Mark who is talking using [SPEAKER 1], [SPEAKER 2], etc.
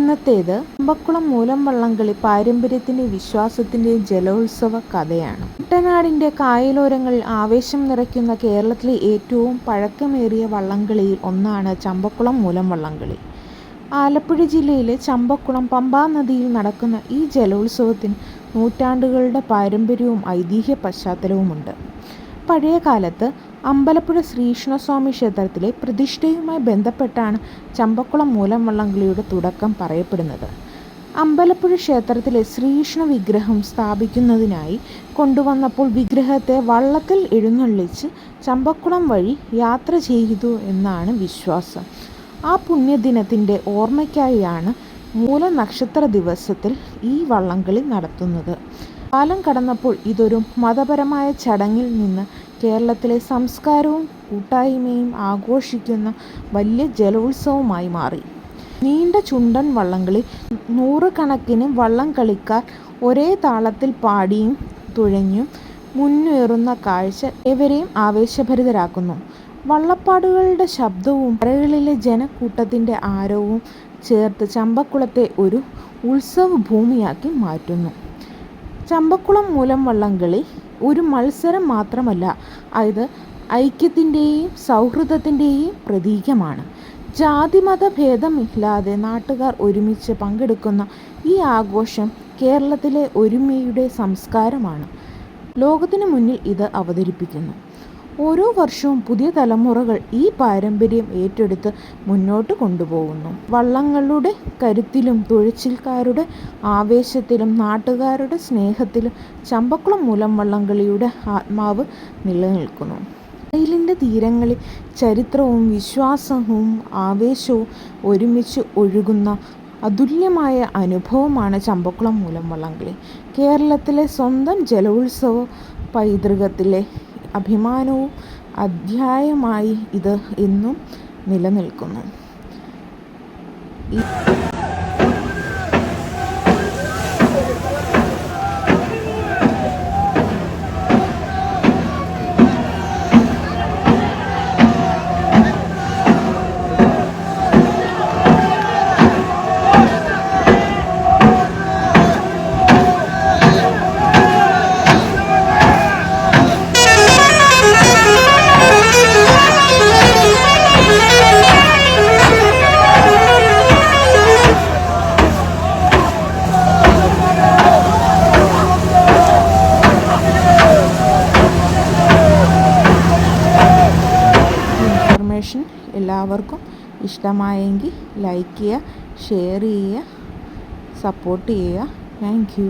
[SPEAKER 1] ഇന്നത്തേത് ചമ്പക്കുളം മൂലം വള്ളംകളി പാരമ്പര്യത്തിൻ്റെയും വിശ്വാസത്തിൻ്റെയും ജലോത്സവ കഥയാണ്. കുട്ടനാടിൻ്റെ കായലോരങ്ങളിൽ ആവേശം നിറയ്ക്കുന്ന കേരളത്തിലെ ഏറ്റവും പഴക്കമേറിയ വള്ളംകളിയിൽ ഒന്നാണ് ചമ്പക്കുളം മൂലം വള്ളംകളി. ആലപ്പുഴ ജില്ലയിലെ ചമ്പക്കുളം പമ്പാ നദിയിൽ നടക്കുന്ന ഈ ജലോത്സവത്തിന് നൂറ്റാണ്ടുകളുടെ പാരമ്പര്യവും ഐതിഹ്യ പശ്ചാത്തലവുമുണ്ട്. പഴയകാലത്ത് അമ്പലപ്പുഴ ശ്രീകൃഷ്ണസ്വാമി ക്ഷേത്രത്തിലെ പ്രതിഷ്ഠയുമായി ബന്ധപ്പെട്ടാണ് ചമ്പക്കുളം മൂലം വള്ളംകളിയുടെ തുടക്കം പറയപ്പെടുന്നത്. അമ്പലപ്പുഴ ക്ഷേത്രത്തിലെ ശ്രീകൃഷ്ണ വിഗ്രഹം സ്ഥാപിക്കുന്നതിനായി കൊണ്ടുവന്നപ്പോൾ വിഗ്രഹത്തെ വള്ളത്തിൽ എഴുന്നള്ളിച്ച് ചമ്പക്കുളം വഴി യാത്ര ചെയ്തു എന്നാണ് വിശ്വാസം. ആ പുണ്യദിനത്തിൻ്റെ ഓർമ്മയ്ക്കായാണ് മൂല നക്ഷത്ര ദിവസത്തിൽ ഈ വള്ളംകളി നടത്തുന്നത്. കാലം കടന്നപ്പോൾ ഇതൊരു മതപരമായ ചടങ്ങിൽ നിന്ന് കേരളത്തിലെ സംസ്കാരവും കൂട്ടായ്മയും ആഘോഷിക്കുന്ന വലിയ ജലോത്സവമായി മാറി. നീണ്ട ചുണ്ടൻ വള്ളംകളി നൂറുകണക്കിന് വള്ളംകളിക്കാർ ഒരേ താളത്തിൽ പാടിയും തുഴഞ്ഞും മുന്നേറുന്ന കാഴ്ച ഏവരെയും ആവേശഭരിതരാക്കുന്നു. വള്ളപ്പാടുകളുടെ ശബ്ദവും കരകളിലെ ജനക്കൂട്ടത്തിൻ്റെ ആരവവും ചേർത്ത് ചമ്പക്കുളത്തെ ഒരു ഉത്സവ ഭൂമിയാക്കി മാറ്റുന്നു. ചമ്പക്കുളം മൂലം വള്ളംകളി ഒരു മത്സരം മാത്രമല്ല, ഇത് ഐക്യത്തിൻ്റെയും സൗഹൃദത്തിൻ്റെയും പ്രതീകമാണ്. ജാതിമത ഭേദമില്ലാതെ നാട്ടുകാർ ഒരുമിച്ച് പങ്കെടുക്കുന്ന ഈ ആഘോഷം കേരളത്തിലെ ഒരുമയുടെ സംസ്കാരമാണ് ലോകത്തിനു മുന്നിൽ ഇത് അവതരിപ്പിക്കുന്നു. ഓരോ വർഷവും പുതിയ തലമുറകൾ ഈ പാരമ്പര്യം ഏറ്റെടുത്ത് മുന്നോട്ട് കൊണ്ടുപോകുന്നു. വള്ളങ്ങളുടെ കരുത്തിലും തുഴച്ചിൽക്കാരുടെ ആവേശത്തിലും നാട്ടുകാരുടെ സ്നേഹത്തിലും ചമ്പക്കുളം മൂലം വള്ളംകളിയുടെ ആത്മാവ് നിലനിൽക്കുന്നു. കായലിൻ്റെ തീരങ്ങളിൽ ചരിത്രവും വിശ്വാസവും ആവേശവും ഒരുമിച്ച് ഒഴുകുന്ന അതുല്യമായ അനുഭവമാണ് ചമ്പക്കുളം മൂലം വള്ളംകളി. കേരളത്തിലെ സ്വന്തം ജലോത്സവ പൈതൃകത്തിലെ അഭിമാനവും അധ്യായമായി ഇത് എന്നും നിലനിൽക്കുന്നു. എല്ലാവർക്കും ഇഷ്ടമായെങ്കിൽ ലൈക്ക് ചെയ്യുക, ഷെയർ ചെയ്യുക, സപ്പോർട്ട് ചെയ്യുക. Thank you.